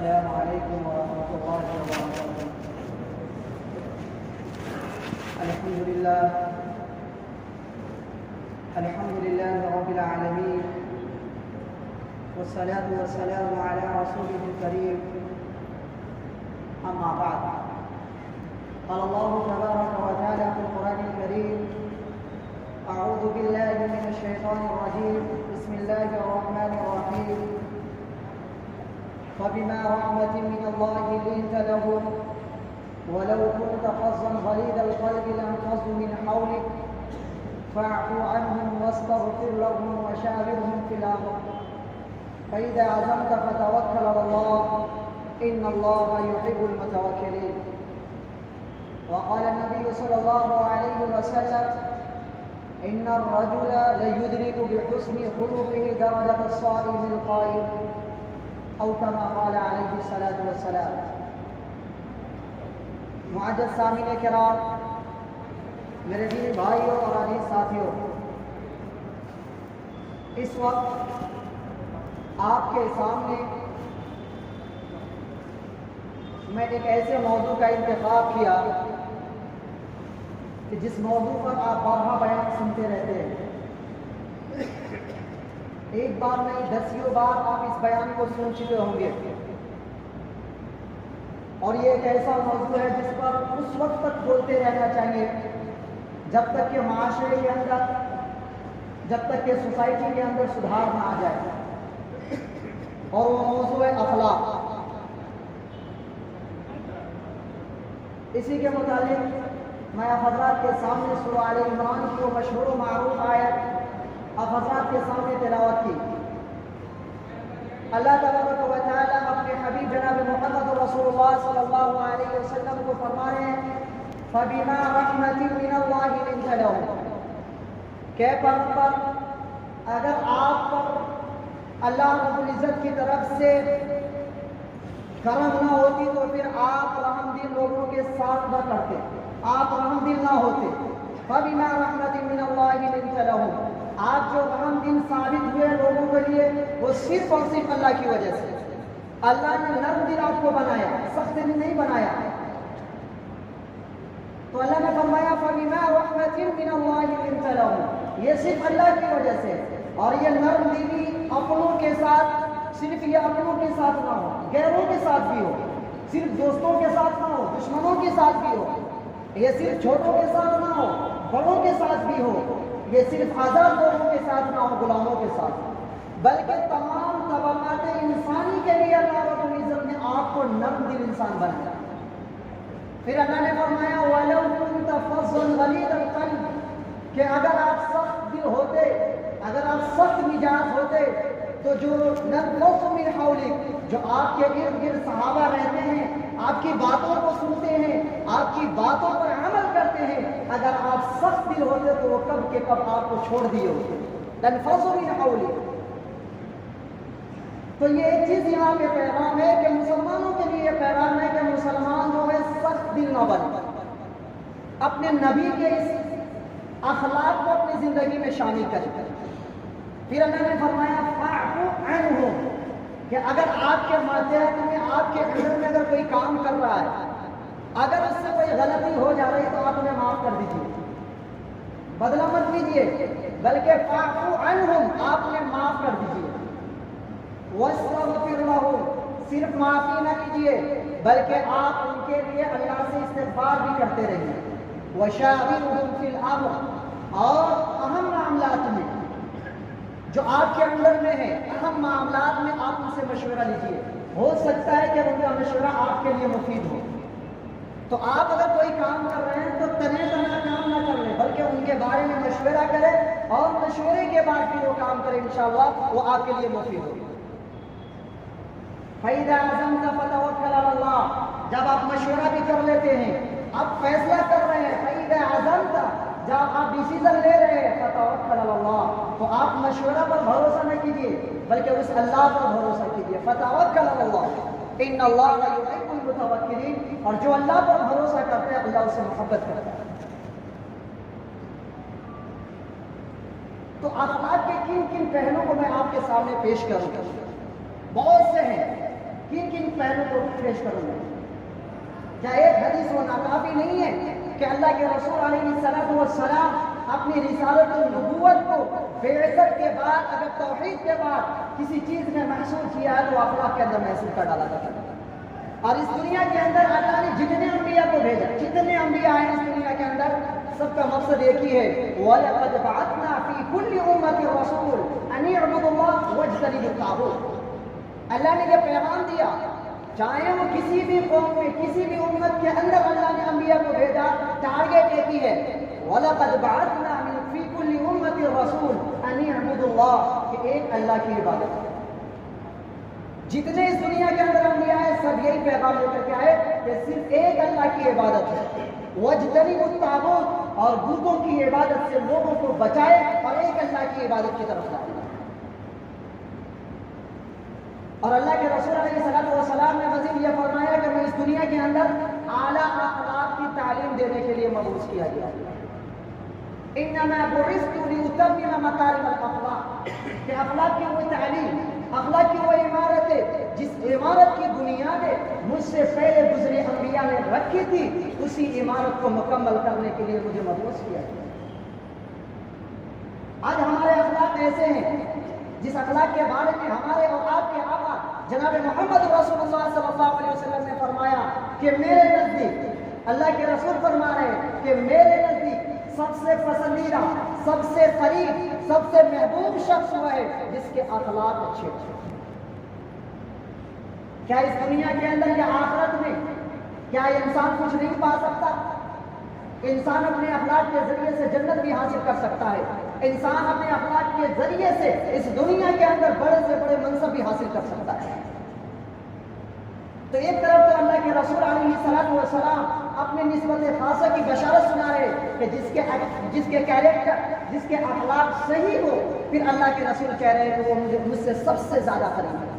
السلام عليكم ورحمة الله وبركاته. الحمد لله رب العالمين، والصلاة والسلام على رسوله الكريم. أما بعد، قال الله تبارك وتعالى في القرآن الكريم: أعوذ بالله من الشيطان الرجيم، بسم الله الرحمن الرحيم. فبما رحمة من الله لنت لهم ولو كنت فظا غليظ القلب لانفضوا من حولك فاعف عنهم واستغفر لهم وشاورهم في الأمر فإذا عزمت فتوكل على الله إن الله يحب المتوكلين. وقال النبي صلى الله عليه وسلم: إن الرجل ليدرك بحسن خلقه درجة الصائم القائم، أو كما قال عليه الصلاة والسلام. معزز سامعین کرام، میرے دینی بھائیوں اور عزیز ساتھیوں، اس وقت آپ کے سامنے میں ایک ایسے موضوع کا انتخاب کیا کہ جس موضوع پر آپ بارہا بیان سنتے رہتے ہیں. ایک بار نہیں، دسیوں بار آپ اس بیان کو سن چکے ہوں گے، اور یہ ایک ایسا موضوع ہے جس پر اس وقت تک بولتے رہنا چاہیے جب تک کہ معاشرے کے اندر، جب تک کہ سوسائٹی کے اندر سدھار نہ آ جائے، اور وہ موضوع ہے اخلاق. اسی کے متعلق میں آپ حضرات کے سامنے سورہ آل عمران کی وہ مشہور و معروف آیت آپ حضرات کے سامنے تلاوت کی. اللہ تبارک و تعالیٰ اپنے حبیب جناب محمد رسول اللہ صلی اللہ علیہ وسلم کو فرما رہے ہیں: فَبِمَا رَحْمَةٍ مِّنَ اللَّهِ لِنتَ لَهُمْ. کہ پیغمبر، اگر آپ پر اللہ رب العزت کی طرف سے کرم نہ ہوتی تو پھر آپ رحم دل لوگوں کے ساتھ نہ کرتے، آپ رحم دل نہ ہوتے. فَبِمَا رَحْمَةٍ مِّنَ اللَّهِ لِنتَ لَهُمْ. آپ جو رحم دل ثابت ہوئے لوگوں کے لیے، وہ صرف اور صرف اللہ کی وجہ سے. اللہ نے نرم دل آپ کو بنایا، سخت دل نہیں بنایا. تو اللہ نے فرمایا: فَبِمَا رَحْمَةٍ مِّنَ اللَّهِ لِنتَ لَهُمْ. یہ صرف اللہ کی وجہ سے. اور یہ نرم دلی اپنوں کے ساتھ، صرف یہ اپنوں کے ساتھ نہ ہو، غیروں کے ساتھ بھی ہو. صرف دوستوں کے ساتھ نہ ہو، دشمنوں کے ساتھ بھی ہو. یہ صرف چھوٹوں کے ساتھ نہ ہو، بڑوں کے ساتھ بھی ہو. یہ صرف آزاد لوگوں کے ساتھ نہ ہو، غلاموں کے ساتھ، بلکہ تمام طبقات انسانی کے لیے اللہ رب العزت نے آپ کو نرم دل انسان بنایا. پھر اللہ نے فرمایا: وَلَوْ كُنْتَ فَظًّا غَلِيظَ الْقَلْبِ. کہ اگر آپ سخت دل ہوتے، اگر آپ سخت مزاج ہوتے، تو جو لَانفَضُّوا مِنْ حَوْلِكَ، جو آپ کے ارد گرد صحابہ رہتے ہیں، آپ کی باتوں کو سنتے ہیں، آپ کی باتوں پر عمل کرتے ہیں، اگر آپ سخت دل ہوتے تو وہ کب کے کب آپ کو چھوڑ دیے ہوتے. لَانفَضُّوا مِنْ حَوْلِكَ. تو یہ ایک چیز یہاں پہ پیغام ہے کہ مسلمانوں کے لیے یہ پیغام ہے کہ مسلمان جو ہے سخت دل نہ بنے، اپنے نبی کے اس اخلاق کو اپنی زندگی میں شامل کریں. پھر اللہ نے فرمایا: فَاعْفُ عَنْهُمْ. کہ اگر آپ کے ماتحت میں، آپ کے اندر میں اگر کوئی کام کر رہا ہے، اگر اس سے کوئی غلطی ہو جا رہی ہے تو آپ انہیں معاف کر دیجیے، بدلہ مت لیجیے، بلکہ فَاعْفُ عَنْهُمْ، آپ انہیں معاف کر دیجیے. وَاسْتَغْفِرْ لَهُمْ. صرف معافی نہ کیجیے بلکہ آپ ان کے لیے اللہ سے استغفار بھی کرتے رہیے. وَشَاوِرْهُمْ فِي الْأَمْرِ. اور اہم معاملات میں جو آپ کے اندر میں ہے، اہم معاملات میں آپ ان سے مشورہ لیجیے. ہو سکتا ہے کہ ان کا مشورہ آپ کے لیے مفید ہو. تو آپ اگر کوئی کام کر رہے ہیں تو تنہا کام نہ کر لیں، بلکہ ان کے بارے میں مشورہ کریں، اور مشورے کے بعد پھر وہ کام کریں، انشاءاللہ وہ آپ کے لیے مفید ہو. فَإِذَا عَزَمْتَ فَتَوَكَّلْ عَلَى اللَّهِ. جب آپ مشورہ بھی کر لیتے ہیں، آپ فیصلہ کر رہے ہیں، فَإِذَا عَزَمْتَ، جب آپ ڈیسیزن لے رہے ہیں، فَتَوَكَّلْ عَلَى اللَّهِ، تو آپ مشورہ پر بھروسہ نہ کیجیے بلکہ اس اللہ پر بھروسہ کیجیے. فَتَوَكَّلْ عَلَى اللَّهِ إِنَّ اللَّهَ يُحِبُّ الْمُتَوَكِّلِينَ. اور جو اللہ پر بھروسہ کرتے ہیں اللہ اس سے محبت کرتا ہے. تو اخلاق کے کن کن پہلوؤں کو میں آپ کے سامنے پیش کروں. بہت سے ہیں کن کن پہلو کو پیش کروں گا؟ کیا ایک حدیث وہ ناکافی نہیں ہے کہ اللہ کے رسول علیہ السلام اپنی رسالت النبوت کو بعثت کے بعد اگر توحید کے بعد کسی چیز میں محسوس کیا ہے تو اخلاق کے اندر محسوس کر ڈالا جاتا ہے؟ اور اس دنیا کے اندر اللہ نے جتنے انبیاء کو بھیجا، جتنے انبیاء ہیں اس دنیا کے اندر، سب کا مقصد ایک ہی ہے، وَلَقَدْ بَعَثْنَا فِي كُلِّ أُمَّةٍ رَسُولًا أَنِ اعْبُدُوا اللَّهَ وَاجْتَنِبُوا الطَّاغُوتَ۔ اللہ نے یہ پیغام دیا، چاہے وہ کسی بھی قوم میں کسی بھی امت کے اندر اللہ نے انبیاء کو بھیجا، ٹارگیٹ ایک ہی ہے، وَلَقَدْ بَعَثْنَا فِي كُلِّ أُمَّةٍ رَسُولًا أَنِ اعْبُدُوا اللَّهَ، کہ ایک اللہ کی عبادت۔ جتنے اس دنیا کے اندر انبیاء ہیں سب یہی پیغام لے کر کے آئے کہ صرف ایک اللہ کی عبادت ہے، وَاجْتَنِبُوا الطَّاغُوتَ، اور بتوں کی عبادت سے لوگوں کو بچائے اور ایک اللہ کی عبادت کی طرف لائے۔ اور اللہ کے رسول علیہ السلام نے مزید یہ فرمایا کہ میں اس دنیا کے اندر اعلیٰ اخلاق کی تعلیم دینے کے لیے مبعوث کیا گیا۔ انما بعثت لاتمم مکارم الاخلاق، کہ اخلاق کی وہ تعلیم، اخلاق کی وہ عمارت ہے جس عمارت کی بنیاد مجھ سے پہلے گزرے انبیاء نے رکھی تھی، اسی عمارت کو مکمل کرنے کے لیے مجھے مبعوث کیا گیا۔ آج ہمارے اخلاق ایسے ہیں جس اخلاق کے بارے میں ہمارے اور آپ کے آقا جناب محمد رسول اللہ صلی اللہ علیہ وسلم نے فرمایا کہ میرے نزدیک، اللہ کے رسول فرما رہے ہیں کہ میرے نزدیک سب سے پسندیدہ، سب سے قریب، سب سے محبوب شخص وہ ہے جس کے اخلاق اچھے ہوں۔ کیا اس دنیا کے اندر یا آخرت میں کیا انسان کچھ نہیں پا سکتا؟ انسان اپنے اخلاق کے ذریعے سے جنت بھی حاصل کر سکتا ہے، انسان اپنے اخلاق کے ذریعے سے اس دنیا کے اندر بڑے سے بڑے منصب بھی حاصل کر سکتا ہے۔ تو ایک طرف تو اللہ کے رسول علیہ السلام اپنے نسبت خاصہ کی بشارت سنا رہے کہ جس کے کیریکٹر، جس کے اخلاق صحیح ہو، پھر اللہ کے رسول کہہ رہے ہیں کہ وہ مجھ سے سب سے زیادہ قریب ہے۔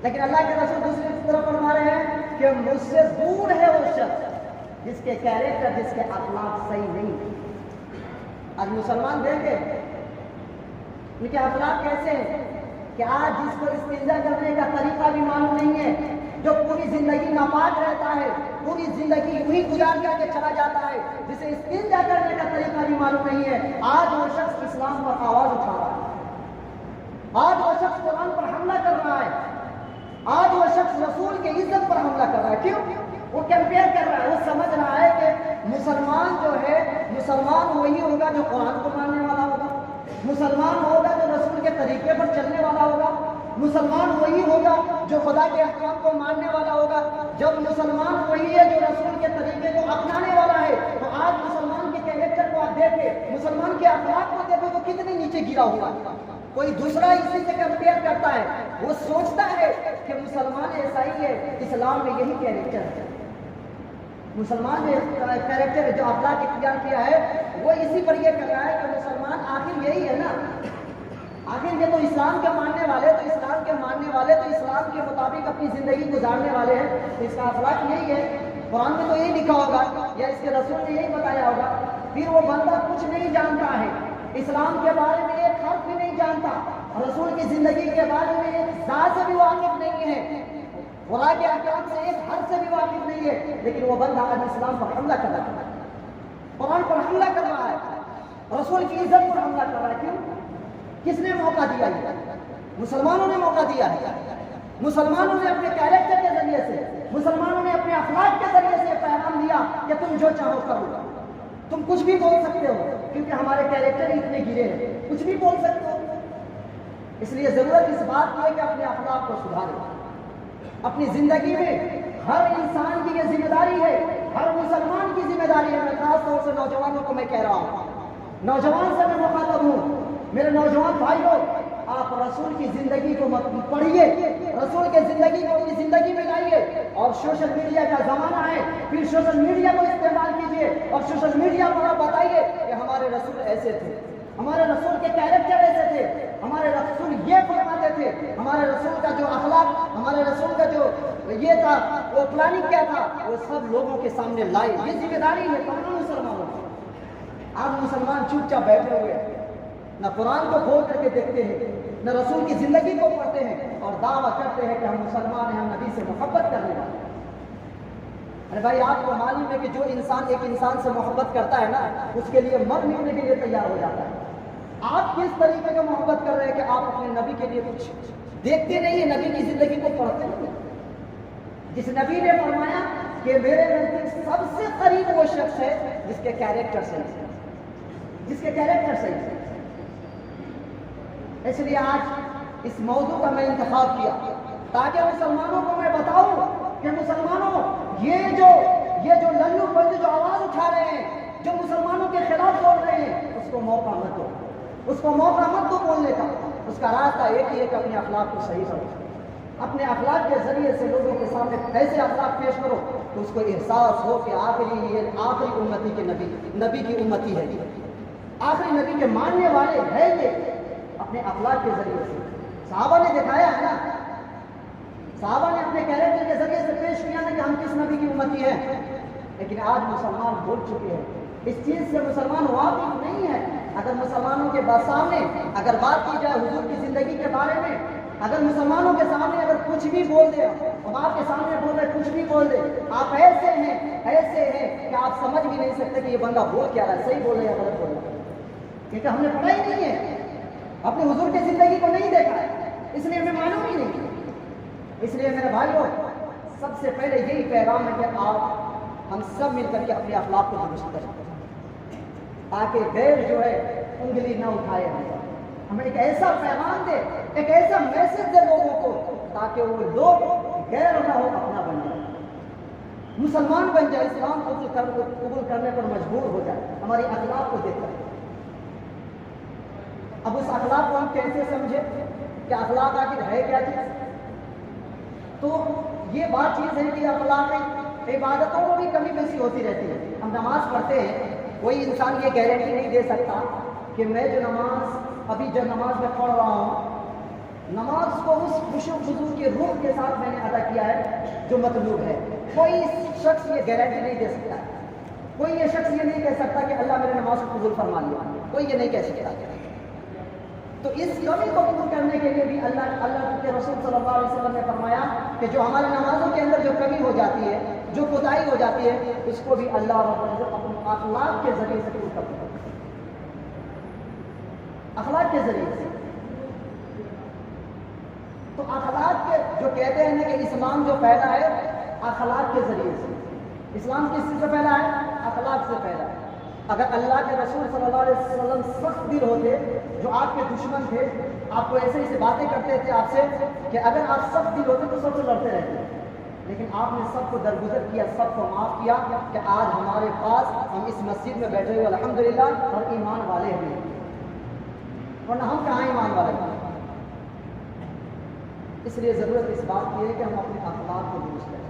لیکن اللہ کے رسول دوسری طرف فرما رہے ہیں کہ مجھ سے دور ہے وہ شخص جس کے کیریکٹر، جس کے اخلاق صحیح نہیں ہے۔ آج مسلمان دیکھیں ان کے اخلاق کیسے ہیں کہ آج جس کو استنجا کرنے کا طریقہ بھی معلوم نہیں ہے، جو پوری زندگی ناپاک رہتا ہے، پوری زندگی وہی گزار کر کے چلا جاتا ہے، جسے استنجا کرنے کا طریقہ بھی معلوم نہیں ہے، آج وہ شخص اسلام پر آواز اٹھا رہا ہے، آج وہ شخص قرآن پر حملہ کر رہا ہے، آج وہ شخص رسول کی عزت پر حملہ کر رہا ہے۔ کیوں؟ وہ کمپیئر کر رہا ہے، وہ سمجھ رہا ہے کہ مسلمان جو ہے، مسلمان وہی ہوگا جو قرآن کو ماننے والا ہوگا، مسلمان ہوگا جو رسول کے طریقے پر چلنے والا ہوگا، مسلمان وہی ہوگا جو خدا کے احکام کو ماننے والا ہوگا۔ جب مسلمان وہی ہے جو رسول کے طریقے کو اپنانے والا ہے، تو آج مسلمان کے کیریکٹر کو آپ دیکھیں، مسلمان کے اخلاق کو دیکھیں، وہ کتنے نیچے گرا ہوا ہے۔ کوئی دوسرا اسی سے کمپیئر کرتا ہے، وہ سوچتا ہے کہ مسلمان ایسا ہی ہے، اسلام میں یہی کیریکٹر ہے۔ مسلمان نے کیریکٹر جو اخلاق اختیار کیا ہے وہ اسی پر یہ کر رہا ہے کہ مسلمان آخر یہی ہے نا، آخر یہ تو اسلام کے ماننے والے، تو اسلام کے ماننے والے تو اسلام کے مطابق اپنی زندگی گزارنے والے ہیں، تو اس کا اخلاق یہی ہے، قرآن میں تو یہی لکھا ہوگا یا اس کے رسول نے یہی بتایا ہوگا۔ پھر وہ بندہ کچھ نہیں جانتا ہے، اسلام کے بارے میں ایک حرف بھی نہیں جانتا، رسول کی زندگی کے بارے میں ایک ذات سے بھی واقف نہیں ہے، خدا کے احکام سے ایک حرف سے بھی واقف نہیں ہے، لیکن وہ بندہ آج اسلام پر حملہ کر رہا ہے، قرآن پر حملہ کر رہا ہے، رسول کی عزت پر حملہ کر رہا ہے۔ کیوں؟ کس نے موقع دیا ہے؟ مسلمانوں نے موقع دیا ہے، مسلمانوں نے اپنے کیریکٹر کے ذریعے سے، مسلمانوں نے اپنے اخلاق کے ذریعے سے پیغام دیا کہ تم جو چاہو کرو، تم کچھ بھی بول سکتے ہو، کیونکہ ہمارے کیریکٹر ہی اتنے گرے ہیں، کچھ بھی بول سکتے ہو۔ اس لیے ضرورت اس بات کی ہے کہ اپنے اخلاق کو سدھاریں۔ اپنی زندگی میں ہر انسان کی یہ ذمہ داری ہے، ہر مسلمان کی ذمہ داری ہے۔ میں خاص طور سے نوجوانوں کو میں کہہ رہا ہوں، نوجوان سے میں مخاطب ہوں، میرے نوجوان بھائیوں، آپ رسول کی زندگی کو پڑھیے، رسول کی زندگی کو اپنی زندگی میں لائیے، اور سوشل میڈیا کا زمانہ ہے، پھر سوشل میڈیا کو استعمال کیجیے اور سوشل میڈیا پر آپ بتائیے کہ ہمارے رسول ایسے تھے، ہمارے رسول کے کیریکٹر ایسے تھے، ہمارے رسول یہ فرماتے تھے، ہمارے رسول کا جو اخلاق، ہمارے رسول کا جو یہ تھا، وہ پلاننگ کیا تھا، وہ سب لوگوں کے سامنے لائے۔ یہ ذمہ داری ہے تمام مسلمانوں کی۔ آپ مسلمان چپ چاپ بیٹھے ہوئے، نہ قرآن کو کھول کر کے دیکھتے ہیں، نہ رسول کی زندگی کو پڑھتے ہیں اور دعویٰ کرتے ہیں کہ ہم مسلمان ہیں، ہم نبی سے محبت کرنے والے ہیں۔ ارے بھائی آپ کو معلوم ہے کہ جو انسان ایک انسان سے محبت کرتا ہے نا، اس کے لیے مر مٹنے کے لیے تیار ہو جاتا ہے۔ آپ کس طریقے کا محبت کر رہے ہیں کہ آپ اپنے نبی کے لیے کچھ دیکھتے نہیں ہیں، نبی کی زندگی کو پڑھتے نہیں ہیں۔ جس نبی نے فرمایا کہ میرے نزدیک سب سے قریب وہ شخص ہے جس کے کیریکٹر صحیح ہے، جس کے کیریکٹر صحیح ہے۔ اس لیے آج اس موضوع کا میں انتخاب کیا تاکہ مسلمانوں کو میں بتاؤں کہ مسلمانوں یہ جو للو پنج جو آواز اٹھا رہے ہیں، جو مسلمانوں کے خلاف بول رہے ہیں، اس کو موقع مت دو، اس کو موقع مت دو بولنے کا۔ اس کا راستہ ایک ہی ہے کہ اپنے اخلاق کو صحیح کرو، اپنے اخلاق کے ذریعے سے لوگوں کے سامنے ایسے اخلاق پیش کرو کہ اس کو احساس ہو کہ یہ آخری امتی کے نبی کی امتی ہے، آخری نبی کے ماننے والے ہے یہ اپنے اخلاق کے ذریعے سے۔ صحابہ نے دکھایا ہے نا، صحابہ نے اپنے کیریکٹر کے ذریعے سے پیش کیا نا کہ ہم کس نبی کی امتی ہیں۔ لیکن آج مسلمان بھول چکے ہیں، اس چیز سے مسلمان واقف نہیں ہے۔ اگر مسلمانوں کے سامنے اگر بات کی جائے حضور کی زندگی کے بارے میں، اگر مسلمانوں کے سامنے اگر کچھ بھی بول دے، ہم آپ کے سامنے بول رہے کچھ بھی بول دے، آپ ایسے ہیں کہ آپ سمجھ بھی نہیں سکتے کہ یہ بندہ بول کیا رہا ہے، صحیح بول رہا ہے یا غلط بول رہا ہے، کیونکہ ہم نے پڑھا ہی نہیں ہے، اپنے حضور کی زندگی کو نہیں دیکھا ہے، اس لیے ہمیں معلوم ہی نہیں۔ اس لیے میرے بھائیوں، سب سے پہلے یہی پیغام ہے کہ آپ ہم سب مل کر کے اپنے اخلاق کو درست کریں تاکہ غیر جو ہے انگلی نہ اٹھائے، ہمیں ایک ایسا پیغام دے، ایک ایسا میسج دے لوگوں کو تاکہ وہ لوگ غیر نہ ہو اپنا بن جائے، مسلمان بن جائے، اسلام کو قبول کرنے پر مجبور ہو جائے ہماری اخلاق کو دیکھ کر۔ اب اس اخلاق کو ہم کیسے سمجھے کہ اخلاق آخر ہے کیا چیز؟ تو یہ بات چیز ہے کہ اخلاق عبادتوں میں بھی کمی بیشی ہوتی رہتی ہے۔ ہم نماز پڑھتے ہیں، کوئی انسان یہ گارنٹی نہیں دے سکتا کہ میں جو نماز میں پڑھ رہا ہوں، نماز کو اس خشوع خضوع کے روح کے ساتھ میں نے ادا کیا ہے جو مطلوب ہے۔ کوئی شخص یہ گارنٹی نہیں دے سکتا، کوئی یہ شخص یہ نہیں کہہ سکتا کہ اللہ میرے نماز کو قبول فرما لیا، کوئی یہ نہیں کہہ سکتا۔ تو اس کمی کو پور کرنے کے لیے بھی اللہ کے رسول صلی اللہ علیہ وسلم نے فرمایا کہ جو ہماری نمازوں کے اندر جو کمی ہو جاتی ہے، جو کوتاہی ہو جاتی ہے، اس کو بھی اللہ رب العزت اپنے اخلاق کے ذریعے سے دور کرتا ہے، اخلاق کے ذریعے سے۔ تو اخلاق کے جو کہتے ہیں کہ اسلام جو پھیلا ہے اخلاق کے ذریعے سے، اسلام کس چیز سے پھیلا ہے؟ اخلاق سے پھیلا ہے۔ اگر اللہ کے رسول صلی اللہ علیہ وسلم سخت دل ہوتے، جو آپ کے دشمن تھے، آپ کو ایسے ایسے باتیں کرتے تھے آپ سے کہ اگر آپ سخت دل ہوتے تو سب سے لڑتے رہتے، لیکن آپ نے سب کو درگزر کیا، سب کو معاف کیا کہ آج ہمارے پاس ہم اس مسجد میں بیٹھے ہوئے الحمدللہ اور ایمان والے ہیں، ورنہ ہم کہاں ایمان والے ہیں۔ اس لیے ضرورت اس بات کی ہے کہ ہم اپنے اخلاق کو درست کریں۔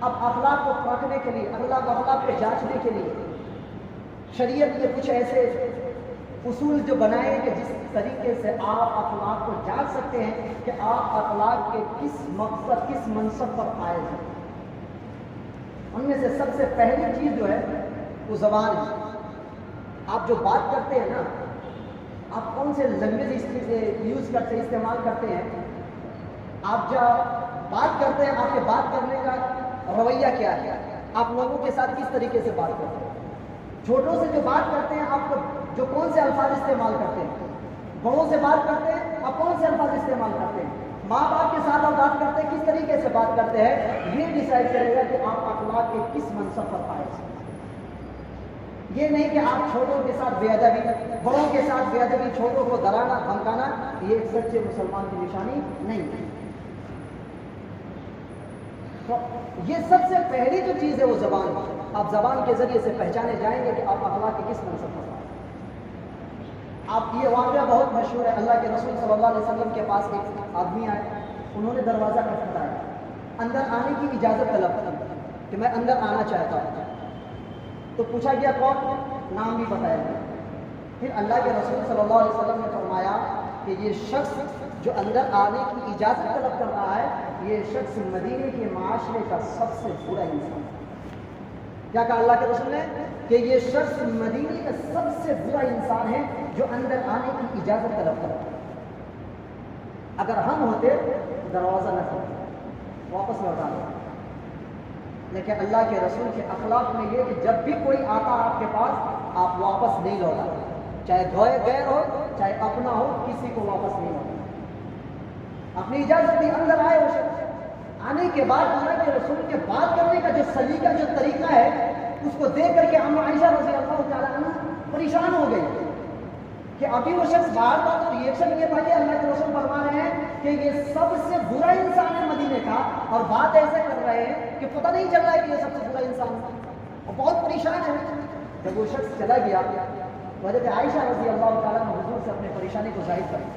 اب اخلاق کو پرکھنے کے لیے، اخلاق کو جانچنے کے لیے شریعت نے کچھ ایسے اصول جو بنائے کہ جس طریقے سے آپ اخلاق کو جانچ سکتے ہیں کہ آپ اخلاق کے کس مقصد، کس منصب پر فائز ہیں۔ ان میں سے سب سے پہلی چیز جو ہے وہ زبان ہے۔ آپ جو بات کرتے ہیں نا، آپ کون سے لینگویج یوز کرتے ہیں، استعمال کرتے ہیں، آپ جب بات کرتے ہیں آپ کے بات کرنے کا رویہ کیا ہے، آپ لوگوں کے ساتھ کس طریقے سے بات کرتے ہیں، چھوٹوں سے جو بات کرتے ہیں آپ جو کون سے الفاظ استعمال کرتے ہیں، بڑوں سے بات کرتے ہیں آپ کون سے الفاظ استعمال کرتے ہیں، ماں باپ کے ساتھ آپ بات کرتے ہیں کس طریقے سے بات کرتے ہیں، یہ ڈیسائیڈ کرے گا کہ آپ اخلاق کے کس منصب پر فائز ہیں۔ یہ نہیں کہ آپ چھوٹوں کے ساتھ بے ادبی، بڑوں کے ساتھ بے ادبی، چھوٹوں کو ڈرانا دھمکانا، یہ ایک سچے مسلمان کی نشانی نہیں ہے۔ تو یہ سب سے پہلی جو چیز ہے وہ زبان ہے۔ آپ زبان کے ذریعے سے پہچانے جائیں گے کہ آپ اخلاق کے کس منصب پر ہیں۔ آپ یہ واقعہ بہت مشہور ہے، اللہ کے رسول صلی اللہ علیہ وسلم کے پاس ایک آدمی آئے، انہوں نے دروازہ کھٹکھٹایا، اندر آنے کی اجازت طلب کی کہ میں اندر آنا چاہتا ہوں۔ تو پوچھا گیا کون، نام بھی بتایا گیا۔ پھر اللہ کے رسول صلی اللہ علیہ وسلم نے فرمایا کہ یہ شخص جو اندر آنے کی اجازت طلب کر رہا ہے، یہ شخص مدینے کے معاشرے کا سب سے برا انسان ہے۔ کیا کہا اللہ کے رسول نے کہ یہ شخص مدینے کا سب سے برا انسان ہے جو اندر آنے کی اجازت طلب کرتا ہے. اگر ہم ہوتے دروازہ نہ کھولتے, واپس لوٹا دو. لیکن اللہ کے رسول کے اخلاق میں یہ کہ جب بھی کوئی آتا آپ کے پاس آپ واپس نہیں لوٹا, چاہے دھوئے غیر ہو چاہے اپنا ہو, کسی کو واپس نہیں لوٹا. اپنی اجازت دی اندر آئے وہ شخص. آنے کے بعد اللہ کے رسول کے بات کرنے کا جو سلیقہ جو طریقہ ہے اس کو دیکھ کر کے ہم عائشہ رضی اللہ تعالیٰ عنہ پریشان ہو گئی کہ ابھی وہ شخص باہر تھا تو ریئیکشن یہ تھا کہ اللہ کے رسول فرما رہے ہیں کہ یہ سب سے برا انسان ہے مدینے کا, اور بات ایسے کر رہے ہیں کہ پتہ نہیں چل رہا ہے کہ یہ سب سے برا انسان ہے, اور بہت پریشان ہے. جب وہ شخص چلا گیا تو حضرت عائشہ رضی اللہ تعالیٰ نے حضور سے اپنی پریشانی کو ظاہر کر.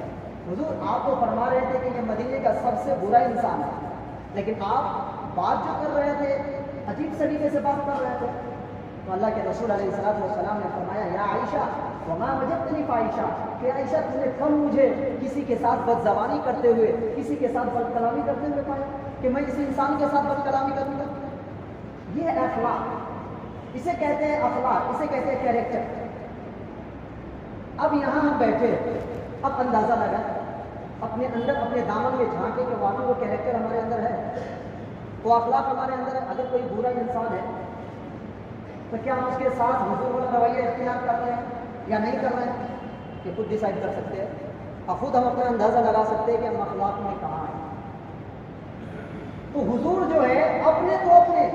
حضور آپ تو فرما رہے تھے کہ یہ مدینے کا سب سے برا انسان ہے, لیکن آپ بات جو کر رہے تھے عجیب طریقے سے بات کر رہے تھے. تو اللہ کے رسول علیہ السلام نے فرمایا یا عائشہ وما وجدتنی فاحشہ, کہ عائشہ تم نے کم مجھے کسی کے ساتھ بد زبانی کرتے ہوئے, کسی کے ساتھ بد کلامی کرتے ہوئے پایا کہ میں اس انسان کے ساتھ بد کلامی کروں گا. یہ اخلاق, اسے کہتے ہیں اخلاق, اسے کہتے ہیں کیریکٹر. اب یہاں ہم بیٹھے, اب اندازہ لگا اپنے اندر اپنے دامن میں جھانکے کہ واقعی وہ کیریکٹر ہمارے اندر ہے, وہ اخلاق ہمارے اندر ہے. اگر کوئی برا انسان ہے تو کیا ہم اس کے ساتھ حضور والا رویہ اختیار کر رہے ہیں یا نہیں کر رہے ہیں, کہ خود ڈیسائیڈ کر سکتے ہیں, اور خود ہم اپنا اندازہ لگا سکتے ہیں کہ ہم اخلاق میں کہاں ہیں. تو حضور جو ہے اپنے تو اپنے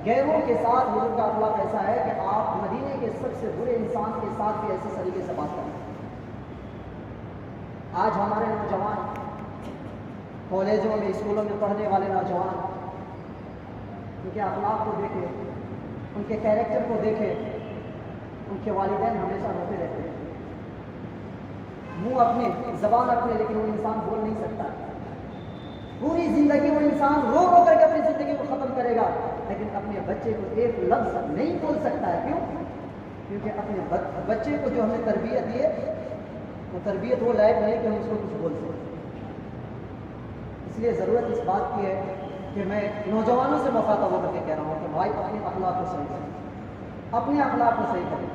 غیروں کے ساتھ حضور کا اخلاق ایسا ہے کہ آپ مدینے کے سب سے برے انسان کے ساتھ بھی ایسے طریقے سے بات کریں. آج ہمارے نوجوان کالجوں میں اسکولوں میں پڑھنے والے نوجوان ان کے اخلاق کو دیکھیں, ان کے کیریکٹر کو دیکھیں. ان کے والدین ہمیشہ روتے رہتے ہیں, منہ اپنے زبان اپنے, لیکن وہ انسان بول نہیں سکتا. پوری زندگی وہ انسان رو رو کر کے اپنی زندگی کو ختم کرے گا, لیکن اپنے بچے کو ایک لفظ نہیں بول سکتا ہے. کیوں؟ کیونکہ اپنے بچے کو جو ہم نے تربیت دی ہے وہ تربیت وہ لائق نہیں کہ ہم اس کو کچھ بول سکیں. اس لیے ضرورت اس بات کی ہے کہ میں نوجوانوں سے مخاطب ہو کر کے کہہ رہا ہوں کہ بھائی اپنے اخلاق کو صحیح کریں, اپنے اخلاق کو صحیح کریں.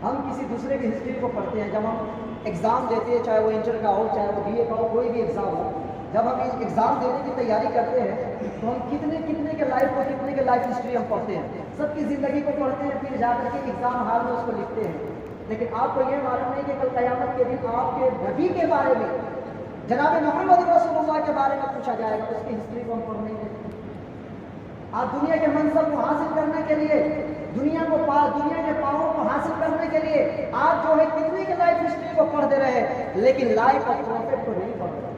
ہم کسی دوسرے کی ہسٹری کو پڑھتے ہیں, جب ہم ایگزام دیتے ہیں, چاہے وہ انٹر کا ہو چاہے وہ BA کا ہو, کوئی بھی ایگزام ہو, جب ہم ایگزام دینے کی تیاری کرتے ہیں تو ہم کتنے کے لائف ہسٹری ہم پڑھتے ہیں, سب کی زندگی کو پڑھتے ہیں, پھر جا کر کے ایگزام ہال میں اس کو لکھتے ہیں. لیکن آپ کو یہ معلوم نہیں کہ کل قیامت کے دن آپ کے نبی کے بارے میں, جناب محمد رسول اللہ کے بارے میں پوچھا جائے گا, اس کی ہسٹری کو ہم پڑھ نہیں دیتے. آپ دنیا کے منصب کو حاصل کرنے کے لیے, دنیا کے پاور کو حاصل کرنے کے لیے آپ جو ہے کتنے کے لائف ہسٹری کو پڑھ دے رہے ہیں, لیکن لائف آف پروفیٹ کو نہیں پڑھ رہے.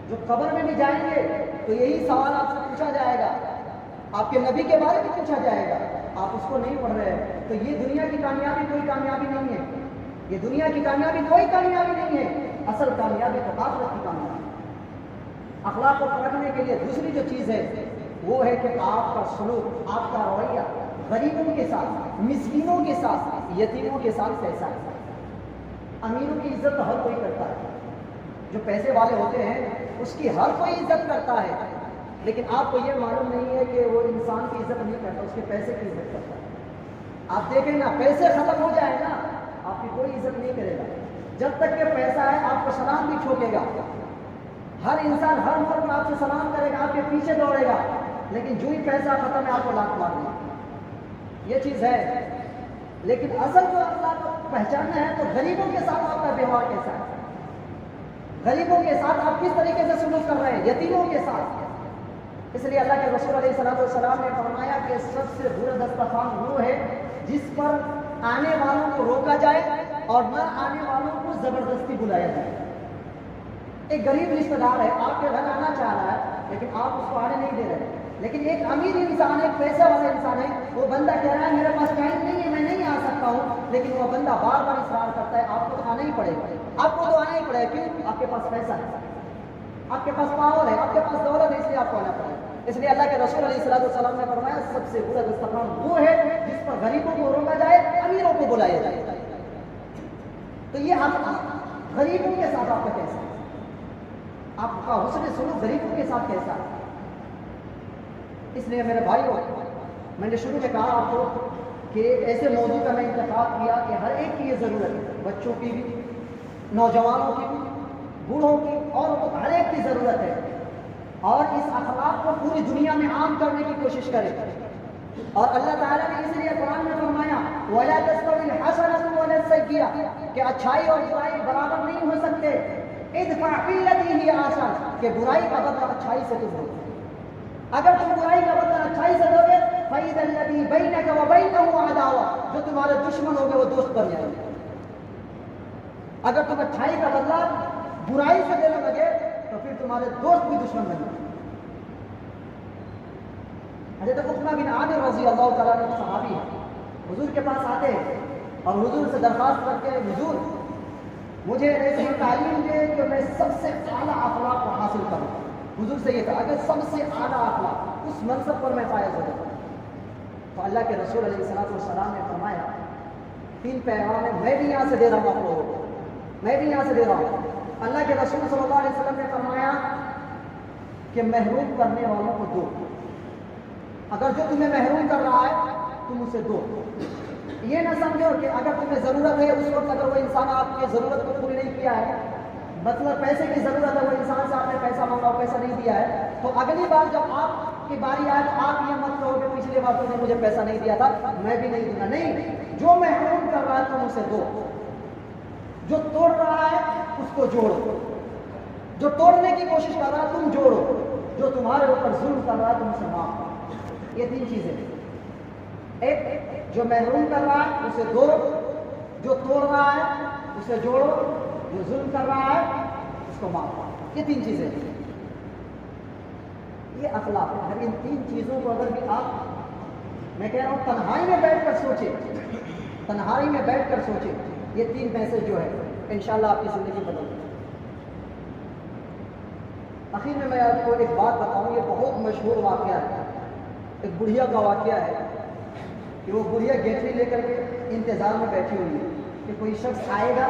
جو قبر میں بھی جائیں گے تو یہی سوال آپ سے پوچھا جائے گا, آپ کے نبی کے بارے میں پوچھا جائے گا, آپ اس کو نہیں پڑھ رہے ہیں. تو یہ دنیا کی کامیابی کوئی کامیابی نہیں ہے, یہ دنیا کی کامیابی کوئی کامیابی نہیں ہے. اصل کامیابی تو آخرت کی کامیابی. اخلاق کو پرکھنے کے لیے دوسری جو چیز ہے وہ ہے کہ آپ کا سلوک, آپ کا رویہ غریبوں کے ساتھ, مسکینوں کے ساتھ, یتیموں کے ساتھ کیسا ہے. امیروں کی عزت تو ہر کوئی کرتا ہے, جو پیسے والے ہوتے ہیں اس کی ہر کوئی عزت کرتا ہے, لیکن آپ کو یہ معلوم نہیں ہے کہ وہ انسان کی عزت نہیں کرتا, اس کے پیسے کی عزت کرتا ہے. آپ دیکھیں نا, پیسے ختم ہو جائے نا آپ کی کوئی عزت نہیں کرے گا. جب تک کہ پیسہ ہے آپ کو سلام بھی ٹھوکے گا, ہر انسان ہر ملک میں آپ سے سلام کرے گا, آپ کے پیچھے دوڑے گا, لیکن جو ہی پیسہ ختم ہے آپ کو لاکھ مار دیں. یہ چیز ہے. لیکن اصل جو اخلاق کو پہچاننا ہے تو غریبوں کے ساتھ آپ کا ویوہار کیسا ہے, غریبوں کے ساتھ آپ کس طریقے سے سلوک کر رہے ہیں, یتیموں کے ساتھ. اس لیے اللہ کے رسول علیہ السلام نے فرمایا کہ سب سے برا دسترخوان وہ ہے جس پر آنے والوں کو روکا جائے اور نہ آنے والوں کو زبردستی بلایا جائے. ایک غریب رشتہ دار ہے, آپ کے گھر آنا چاہ رہا ہے لیکن آپ اس کو آنے نہیں دے رہے. لیکن ایک امیر انسان, ایک پیسے والا انسان ہے, وہ بندہ کہہ رہا ہے میرے پاس ٹائم نہیں ہے, میں نہیں آ سکتا ہوں, لیکن وہ بندہ بار بار اصرار کرتا ہے آپ کو تو آنا ہی پڑے گا, آپ کو تو آنا ہی پڑے گا. کیوں؟ آپ کے پاس پیسہ ہے, آپ کے پاس پاور ہے, آپ کے پاس دولت ہے, اس لیے آپ کو آنا پڑے گا. اس لیے اللہ کے رسول علیہ السلام نے فرمایا سب سے برا دسترخوان وہ ہے جس پر غریبوں کو روکا جائے, امیروں کو بلایا جائے. تو یہ آپ غریبوں کے ساتھ آپ کا کیسا ہے, آپ کا حسن سلوک غریبوں کے ساتھ کیسا ہے. اس لیے میرے بھائیوں, میں نے شروع میں کہا آپ کو کہ ایسے موضوع کا میں انتخاب کیا کہ ہر ایک کی یہ ضرورت ہے، بچوں کی بھی، نوجوانوں کی بھی، بوڑھوں کی، اور ہر ایک کی ضرورت ہے، اور اس اخلاق کو پوری دنیا میں عام کرنے کی کوشش کرے۔ اور اللہ تعالیٰ نے اس لیے قرآن میں فرمایا وَلَا تَسْتَوِي الْحَسَنَةُ وَلَا السَّيِّئَةُ کہ اچھائی اور برائی برابر نہیں ہو سکتے۔ ادفع بالتي هي احسن کہ برائی کا بدلہ اچھائی سے تم دو۔ اگر تم برائی کا بدلہ اچھائی سے دو گے فَإِذَا الَّذِي بَيْنَكَ وَبَيْنَهُ عَدَاوَةٌ جو تمہارے دشمن ہو گے وہ دوست بن جائیں گے۔ اگر تم اچھائی کا بدلہ برائی سے دینے لگے تو پھر تمہارے دوست بھی دشمن بن جائیں گے۔ حضرت عقبہ بن عامر رضی اللہ تعالیٰ عنہ صحابی ہے، حضور کے پاس آتے ہیں اور حضور سے درخواست کرتے ہیں حضور مجھے ایسی تعلیم دے کہ میں سب سے اعلیٰ اخلاق کو حاصل کروں۔ حضور سے یہ کہا کہ سب سے اعلیٰ اخلاق اس منصب پر میں فائز ہو جاؤں۔ تو اللہ کے رسول علیہ السلام نے فرمایا 3 پیغام ہے، میں بھی یہاں سے دے رہا ہوں آپ لوگوں کو، میں بھی یہاں سے دے رہا ہوں۔ اللہ کے رسول صلی اللہ علیہ وسلم نے فرمایا کہ محروم کرنے والوں کو دو، اگر جو تمہیں محروم کر رہا ہے تم اسے دو۔ یہ نہ سمجھو کہ اگر تمہیں ضرورت ہے اس وقت اگر وہ انسان آپ کی ضرورت کو پوری نہیں کیا ہے، مطلب پیسے کی ضرورت ہے، وہ انسان سے آپ نے پیسہ مانگا پیسہ نہیں دیا ہے، تو اگلی بار جب آپ کی باری آئے تو آپ یہ مت کہو کہ پچھلی بار تم نے مجھے پیسہ نہیں دیا تھا میں بھی نہیں دوں گا۔ نہیں، جو محروم کر رہا ہے تم اسے دو، جو توڑ رہا ہے اس کو جوڑو، جو توڑنے کی کوشش کر رہا ہے تم جوڑو، جو تمہارے اوپر ظلم کر رہا ہے تم اسے معاف کرو۔ یہ 3 چیزیں، ایک جو محروم کر رہا ہے اسے دو، جو توڑ رہا ہے اسے جوڑو، جو ظلم کر رہا ہے اس کو معاف کرو۔ یہ 3 چیزیں، یہ اخلاق ہے۔ اگر ان 3 چیزوں کو اگر بھی آپ، میں کہہ رہا ہوں تنہائی میں بیٹھ کر سوچیں، تنہائی میں بیٹھ کر سوچیں، یہ 3 میسج جو ہے انشاءاللہ آپ کی زندگی بدل جائے۔ آخر میں میں آپ کو ایک بات بتاؤں، یہ بہت مشہور واقعہ ہے، ایک بڑھیا کا واقعہ ہے کہ وہ بڑھیا گیٹری لے کر کے انتظار میں بیٹھی ہوئی ہے کہ کوئی شخص آئے گا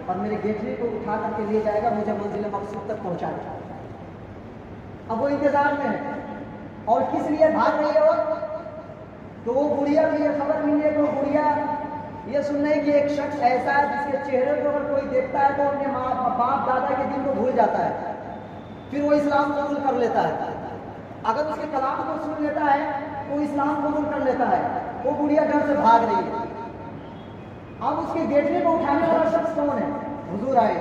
اور میرے گیٹری کو اٹھا کر کے لے جائے گا، مجھے منزل مقصود تک پہنچائے گا۔ اب وہ انتظار میں ہے اور کس لیے بھاگ رہی ہے وہ، تو وہ بڑھیا کی یہ خبر ملی ہے کہ وہ بڑھیا یہ سن رہی کہ ایک شخص ایسا ہے جس کے چہرے کو اگر کوئی دیکھتا ہے تو اپنے باپ دادا کے دن کو بھول جاتا ہے، پھر وہ اسلام قبول کر لیتا ہے۔ اگر اس کے کلام کو سن لیتا ہے تو اسلام قبول کر لیتا ہے۔ وہ بڑھیا گھر سے بھاگ رہی ہے۔ اب اس کے گیٹری کو اٹھانے والا شخص کون ہے؟ حضور آئے،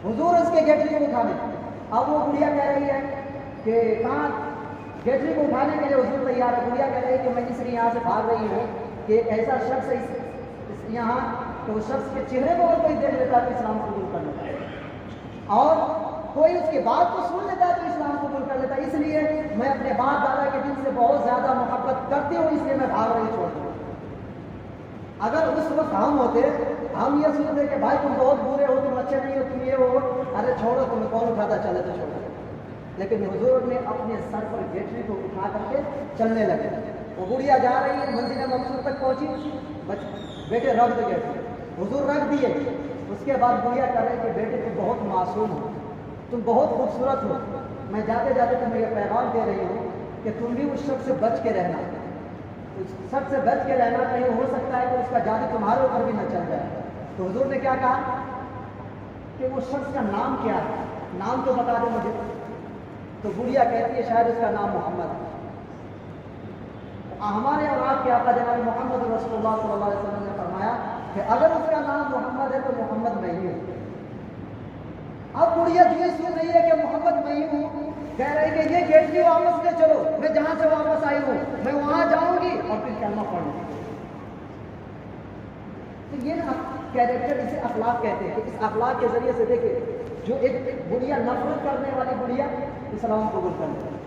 حضور اس کے گیٹری کو اٹھانے۔ اب وہ بڑھیا کہہ رہی ہے کہ کہاں گیٹری کو اٹھانے کے لیے حضور تیار ہے۔ بڑھیا کہہ رہی ہے کہ میں اس لیے یہاں سے بھاگ رہی ہوں کہ ایسا شخص ہے یہاں کہ اس شخص کے چہرے کو اگر کوئی دیکھ لیتا ہے تو اسلام قبول کر لیتا ہے، اور کوئی اس کے بات کو سن لیتا ہے تو اسلام قبول کر لیتا ہے۔ اس لیے میں اپنے باپ دادا کے دل سے بہت زیادہ محبت کرتی ہوں، اس لیے میں بھاگ رہی چھوڑتی ہوں۔ اگر اس وقت ہم ہوتے، ہم یہ سنتے کہ بھائی تم بہت برے ہو، تم اچھے نہیں ہو، تم یہ ہو، ارے چھوڑو تمہیں کون اٹھاتا، چلے تو چھوڑو۔ لیکن حضور نے اپنے سر پر گیٹری کو اٹھا کر کے چلنے لگے۔ وہ بڑھیا جا رہی ہے، منزل مقصود تک پہنچی، بیٹے رکھ دے گیٹری، حضور رکھ دیے۔ اس کے بعد بڑھیا کر رہے کہ بیٹے تم بہت معصوم ہو، تم بہت خوبصورت ہو، میں جاتے جاتے تمہیں یہ پیغام دے رہی ہوں کہ تم بھی اس شخص سے بچ کے رہنا، اس شخص سے بچ کے رہنا، کہیں ہو سکتا ہے کہ اس کا جادو تمہارے اوپر بھی نہ چل جائے۔ تو حضور نے کیا کہا کہ وہ شخص کا نام کیا ہے، نام تو بتا دو مجھے۔ تو بڑھیا کہتی ہے شاید اس کا نام محمد ہے۔ ہمارے اور آپ کے آقا جناب محمد رسول اللہ صلی اللہ علیہ وسلم نے فرمایا کہ اگر اس کا نام محمد ہے تو محمد میں ہی ہوں۔ اب بڑھیا یہ سن رہی ہے کہ محمد میں ہی ہوں، کہہ رہی کہ یہ گیٹری واپس لے چلو، میں جہاں سے واپس آئی ہوں میں وہاں جاؤں گی اور پھر کلمہ پڑھوں گی۔ تو یہ نا کیریکٹر، اسے اخلاق کہتے ہیں کہ اس اخلاق کے ذریعے سے دیکھیں جو ایک بڑھیا نفرت کرنے والی بڑھیا اسلام قبول کرنے والی۔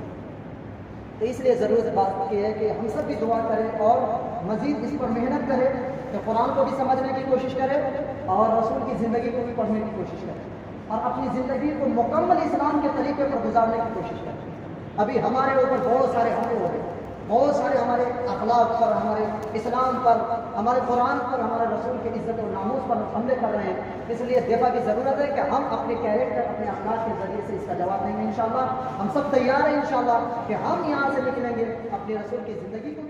تو اس لیے ضرورت بات یہ ہے کہ ہم سب بھی دعا کریں اور مزید اس پر محنت کریں کہ قرآن کو بھی سمجھنے کی کوشش کریں اور رسول کی زندگی کو بھی پڑھنے کی کوشش کریں اور اپنی زندگی کو مکمل اسلام کے طریقے پر گزارنے کی کوشش کریں۔ ابھی ہمارے اوپر بہت سارے حملے ہو رہے ہیں، بہت سارے ہمارے اخلاق پر، ہمارے اسلام پر، ہمارے قرآن پر، ہمارے رسول کی عزت و ناموس پر حملے کر رہے ہیں۔ اس لیے دفاع کی ضرورت ہے کہ ہم اپنے کیریکٹر، اپنے اخلاق کے ذریعے سے اس کا جواب دیں گے انشاءاللہ۔ ہم سب تیار ہیں انشاءاللہ کہ ہم یہاں سے نکلیں گے اپنے رسول کی زندگی کو